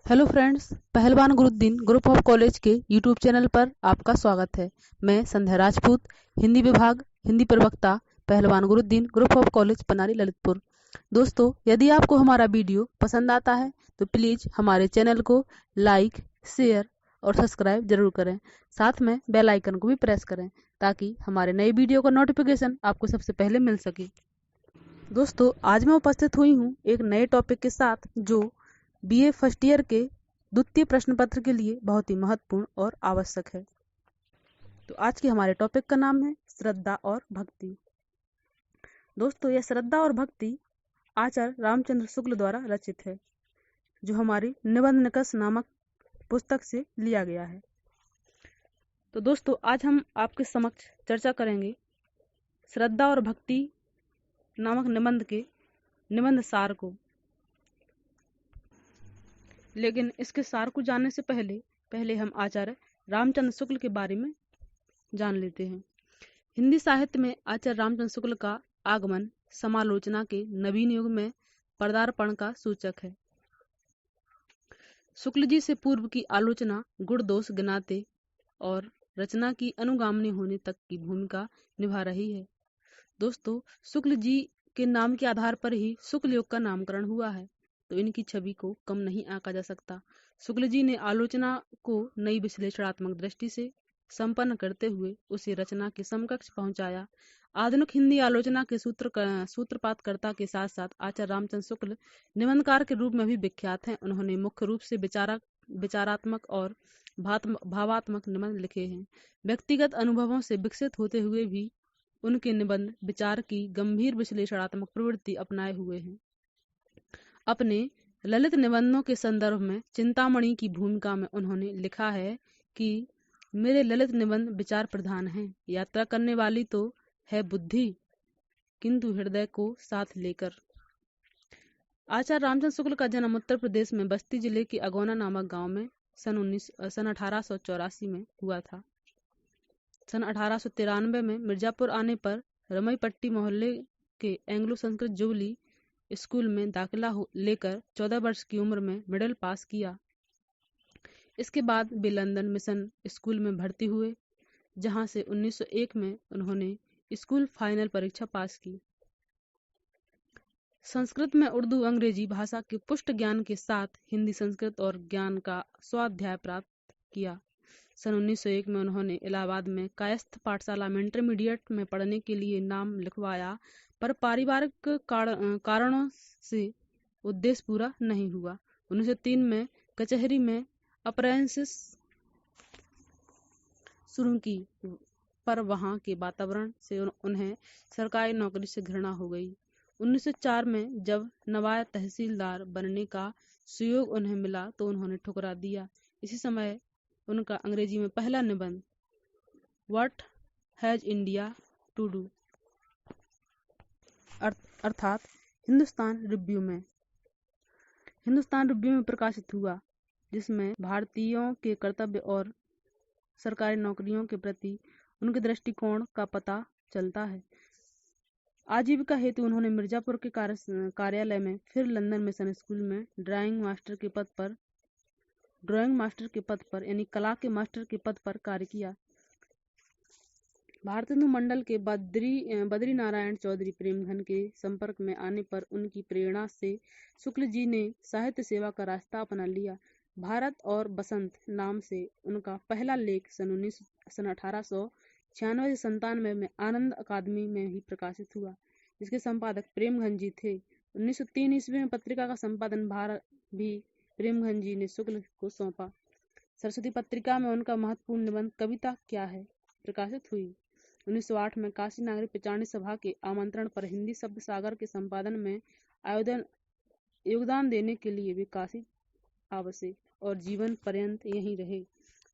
Hello friends, पहलवान Guruddin Group of college के YouTube channel पर आपका स्वागत है। मैं संध्या राजपूत, हिंदी विभाग, हिंदी प्रवक्ता, Pahalwan Guruddin Group of College Panari Lalitpur. दोस्तों, यदि आपको हमारा वीडियो पसंद आता है तो प्लीज़ हमारे चैनल को लाइक, शेयर और सब्सक्राइब जरूर करें। साथ में बेल आइकन को भी प्रेस करें ताकि हमारे नए वीडियो का नोटिफिकेशन आपको सबसे पहले मिल सके। दोस्तों, आज मैं उपस्थित हुई हूँ एक नए टॉपिक के साथ जो बीए फर्स्ट ईयर के द्वितीय प्रश्न पत्र के लिए बहुत ही महत्वपूर्ण और आवश्यक है। तो आज के हमारे टॉपिक का नाम है श्रद्धा और भक्ति। दोस्तों, यह श्रद्धा और भक्ति आचार्य रामचंद्र शुक्ल द्वारा रचित है, जो हमारी निबंध निकष नामक पुस्तक से लिया गया है। तो दोस्तों, आज हम आपके समक्ष चर्चा करेंगे श्रद्धा और भक्ति नामक निबंध के निबंध सार को। लेकिन इसके सार को जानने से पहले हम आचार्य रामचंद्र शुक्ल के बारे में जान लेते हैं। हिंदी साहित्य में आचार्य रामचंद्र शुक्ल का आगमन समालोचना के नवीन युग में पदार्पण का सूचक है। शुक्ल जी से पूर्व की आलोचना गुण दोष गिनाते और रचना की अनुगामी होने तक की भूमिका निभा रही है। दोस्तों, शुक्ल जी के नाम के आधार पर ही शुक्ल युग का नामकरण हुआ है, तो इनकी छवि को कम नहीं आंका जा सकता। शुक्ल जी ने आलोचना को नई विश्लेषणात्मक दृष्टि से संपन्न करते हुए उसे रचना के समकक्ष पहुंचाया। आधुनिक हिंदी आलोचना के सूत्रपातकर्ता के साथ साथ आचार्य रामचंद्र शुक्ल निबंधकार के रूप में भी विख्यात हैं। उन्होंने मुख्य रूप से विचारात्मक और भावात्मक निबंध लिखे हैं। व्यक्तिगत अनुभवों से विकसित होते हुए भी उनके निबंध विचार की गंभीर विश्लेषणात्मक प्रवृत्ति अपनाए हुए हैं। अपने ललित निबंधों के संदर्भ में चिंतामणि की भूमिका में उन्होंने लिखा है कि मेरे ललित निबंध विचार प्रधान हैं। यात्रा करने वाली तो है बुद्धि, किंतु हृदय को साथ लेकर। आचार्य रामचंद्र शुक्ल का जन्म उत्तर प्रदेश में बस्ती जिले के अगौना नामक गांव में सन 1884 में हुआ था। सन 1893 में मिर्जापुर आने पर रमईपट्टी मोहल्ले के एंग्लो संस्कृत जुबली स्कूल में दाखिला लेकर 14 वर्ष की उम्र में मिडिल पास किया। इसके बाद वे लंदन मिशन स्कूल में भर्ती हुए, जहां से 1901 में उन्होंने स्कूल फाइनल परीक्षा पास की। संस्कृत में उर्दू अंग्रेजी भाषा के पुष्ट ज्ञान के साथ हिंदी संस्कृत और ज्ञान का स्वाध्याय प्राप्त किया। सन 1901 में उन्होंने इलाहाबाद में कायस्थ पाठशाला में इंटरमीडिएट में पढ़ने के लिए नाम लिखवाया, पर पारिवारिक कारणों से उद्देश्य पूरा नहीं हुआ। 1903 में कचहरी में अप्रेंटिस शुरू की, पर वहां के वातावरण से उन्हें सरकारी नौकरी से घृणा हो गई। 1904 में जब नवाब तहसीलदार बनने का सुयोग उन्हें मिला तो उन्होंने ठुकरा दिया। इसी समय उनका अंग्रेजी में पहला निबंध what has India to do अर्थात हिंदुस्तान रिव्यू में प्रकाशित हुआ, जिसमें भारतीयों के कर्तव्य और सरकारी नौकरियों के प्रति उनके दृष्टिकोण का पता चलता है। आजीविका हेतु उन्होंने मिर्जापुर के कार्यालय में, फिर लंदन मिशन स्कूल में ड्राइंग मास्टर के पद पर यानी कला के मास्टर के पद पर कार्य किया। भारतेंदु मंडल के बद्री नारायण चौधरी प्रेमघन के संपर्क में आने पर उनकी प्रेरणा से शुक्ल जी ने साहित्य सेवा का रास्ता अपना लिया। भारत और बसंत नाम से उनका पहला लेख सन 1896 से 97 में आनंद अकादमी में ही प्रकाशित हुआ, जिसके संपादक प्रेमघन जी थे। 1903 ईस्वी में पत्रिका का संपादन भार भी प्रेमघन जी ने शुक्ल को सौंपा। सरस्वती पत्रिका में उनका महत्वपूर्ण निबंध कविता क्या है प्रकाशित हुई। 1908 में काशी नागरिक पिचाणी सभा के आमंत्रण पर हिंदी शब्द सागर के संपादन में योगदान देने के लिए वे काशी आवश्यक और जीवन पर्यंत यहीं रहे।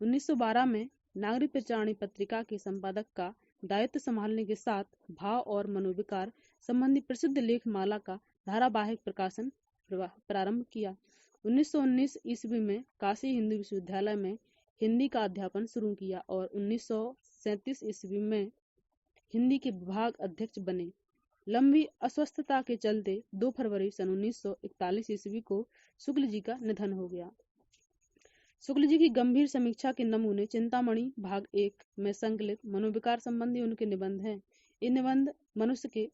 1912 में नागरिक पिचाणी पत्रिका के संपादक का दायित्व संभालने के साथ भाव और मनोविकार संबंधी प्रसिद्ध लेख माला का धारावाहिक प्रकाशन प्रारंभ किया। 1919 ईस्वी में काशी हिंदू विश्वविद्यालय में हिंदी का अध्यापन शुरू किया और 1937 ईस्वी में हिंदी के विभाग अध्यक्ष बने। लंबी अस्वस्थता के चलते 2 फरवरी सन 1941 ईस्वी को शुक्ल जी का निधन हो गया। शुक्ल जी की गंभीर समीक्षा के नमूने चिंतामणि भाग 1 में संकलित मनोविकार संबंधी उनके निबंध हैं। ये निबंध मनुष्य के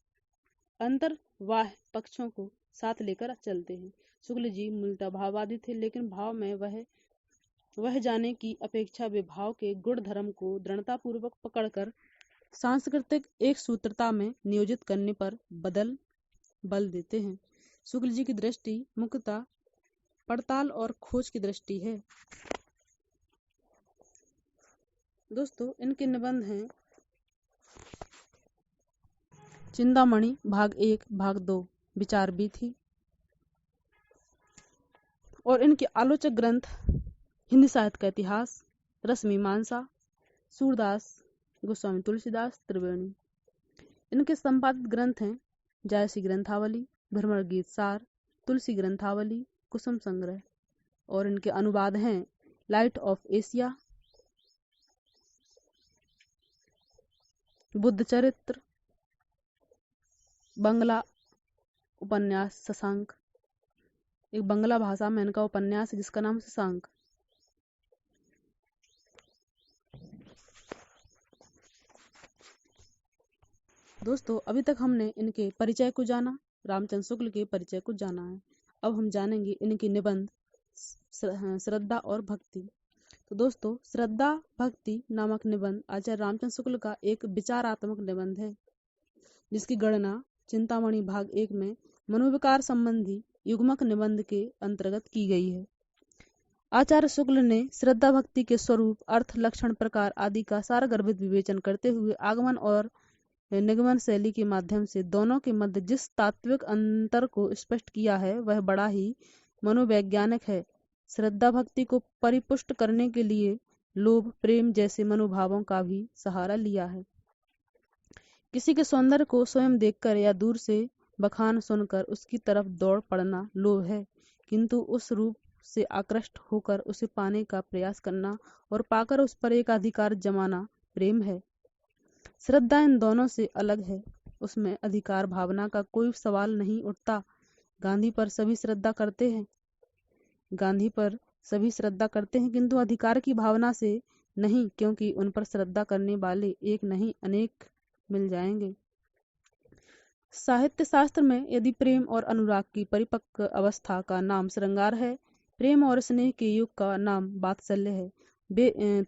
अंतर्वाह पक्षों को साथ लेकर चलते हैं। शुक्ल जी मूलतः भाववादी थे, लेकिन भाव में वह जाने की अपेक्षा वे भाव के गुण धर्म को दृढ़तापूर्वक पकड़कर सांस्कृतिक एक सूत्रता में नियोजित करने पर बल देते हैं। शुक्ल जी की दृष्टि मुख्यतः पड़ताल और खोज की दृष्टि है। दोस्तों, इनके निबंध हैं चिंतामणि भाग 1 भाग 2 विचार भी थी, और इनके आलोचक ग्रंथ हिंदी साहित्य का इतिहास, रस मीमांसा, सूरदास गोस्वामी तुलसीदास त्रिवेणी। इनके संपादित ग्रंथ हैं जायसी ग्रंथावली, भ्रमर गीत सार, तुलसी ग्रंथावली, कुसुम संग्रह, और इनके अनुवाद हैं लाइट ऑफ एशिया, बुद्ध चरित्र, बंगला उपन्यास शशांक, एक बंगला भाषा में इनका उपन्यास है जिसका नाम शशांक। दोस्तों, अभी तक हमने इनके परिचय को जाना, रामचंद्र शुक्ल के परिचय को जाना है। अब हम जानेंगे इनके निबंध श्रद्धा और भक्ति। तो दोस्तों, श्रद्धा भक्ति नामक निबंध आचार्य रामचंद्र शुक्ल का एक विचारात्मक निबंध है, जिसकी गणना चिंतामणि भाग 1 में मनोविकार संबंधी युग्मक निबंध के अंतर्गत की गई है। आचार्य शुक्ल ने श्रद्धा भक्ति के स्वरूप, अर्थ, लक्षण, प्रकार आदि का सारगर्भित विवेचन करते हुए आगमन और निगमन शैली के माध्यम से दोनों के मध्य जिस तात्विक अंतर को स्पष्ट किया है वह बड़ा ही मनोवैज्ञानिक है। श्रद्धा भक्ति को परिपुष्ट करने के लिए लोभ, प्रेम जैसे मनोभावों का भी सहारा लिया है। किसी के सौंदर्य को स्वयं देखकर या दूर से बखान सुनकर उसकी तरफ दौड़ पड़ना लोभ है, किंतु उस रूप से आकृष्ट होकर उसे पाने का प्रयास करना और पाकर उस पर एक अधिकार जमाना प्रेम है। श्रद्धा इन दोनों से अलग है, उसमें अधिकार भावना का कोई सवाल नहीं उठता। गांधी पर सभी श्रद्धा करते हैं, किंतु अधिकार की भावना से नहीं, क्योंकि उन पर श्रद्धा करने वाले एक नहीं अनेक मिल जाएंगे। साहित्य शास्त्र में यदि प्रेम और अनुराग की परिपक्व अवस्था का नाम श्रृंगार है, प्रेम और स्नेह के युग का नाम वात्सल्य है,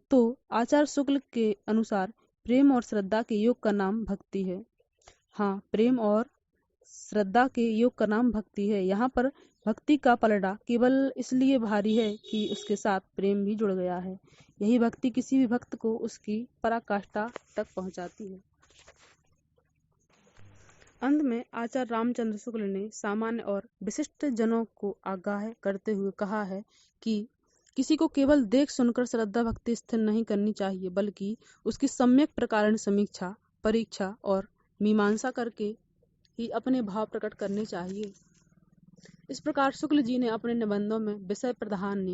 तो आचार्य शुक्ल के अनुसार प्रेम और श्रद्धा के योग का नाम भक्ति है। हाँ, प्रेम और श्रद्धा के योग का नाम भक्ति है। यहाँ पर भक्ति का पलड़ा केवल इसलिए भारी है कि उसके साथ प्रेम भी जुड़ गया है। यही भक्ति किसी भी भक्त को उसकी पराकाष्ठा तक पहुँचाती है। अंत में आचार्य रामचंद्र शुक्ल ने सामान्य और विशिष्ट जनों को आगाह करते हुए कहा है कि किसी को केवल देख सुनकर श्रद्धा भक्ति स्थिर नहीं करनी चाहिए, बल्कि उसकी सम्यक प्रकारण समीक्षा, परीक्षा और मीमांसा करके ही अपने भाव प्रकट करने चाहिए। इस प्रकार शुक्ल जी ने अपने निबंधों में विषय प्रधान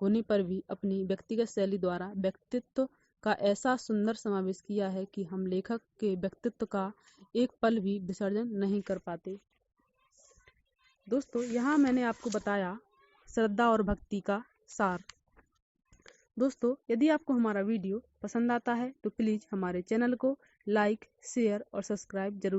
होने पर भी अपनी व्यक्तिगत शैली द्वारा व्यक्तित्व का ऐसा सुंदर समावेश किया है कि हम लेखक के व्यक्तित्व का एक पल भी विसर्जन नहीं कर पाते। दोस्तों, यहाँ मैंने आपको बताया श्रद्धा और भक्ति का सार। दोस्तों, यदि आपको हमारा वीडियो पसंद आता है तो प्लीज हमारे चैनल को लाइक, शेयर और सब्सक्राइब जरूर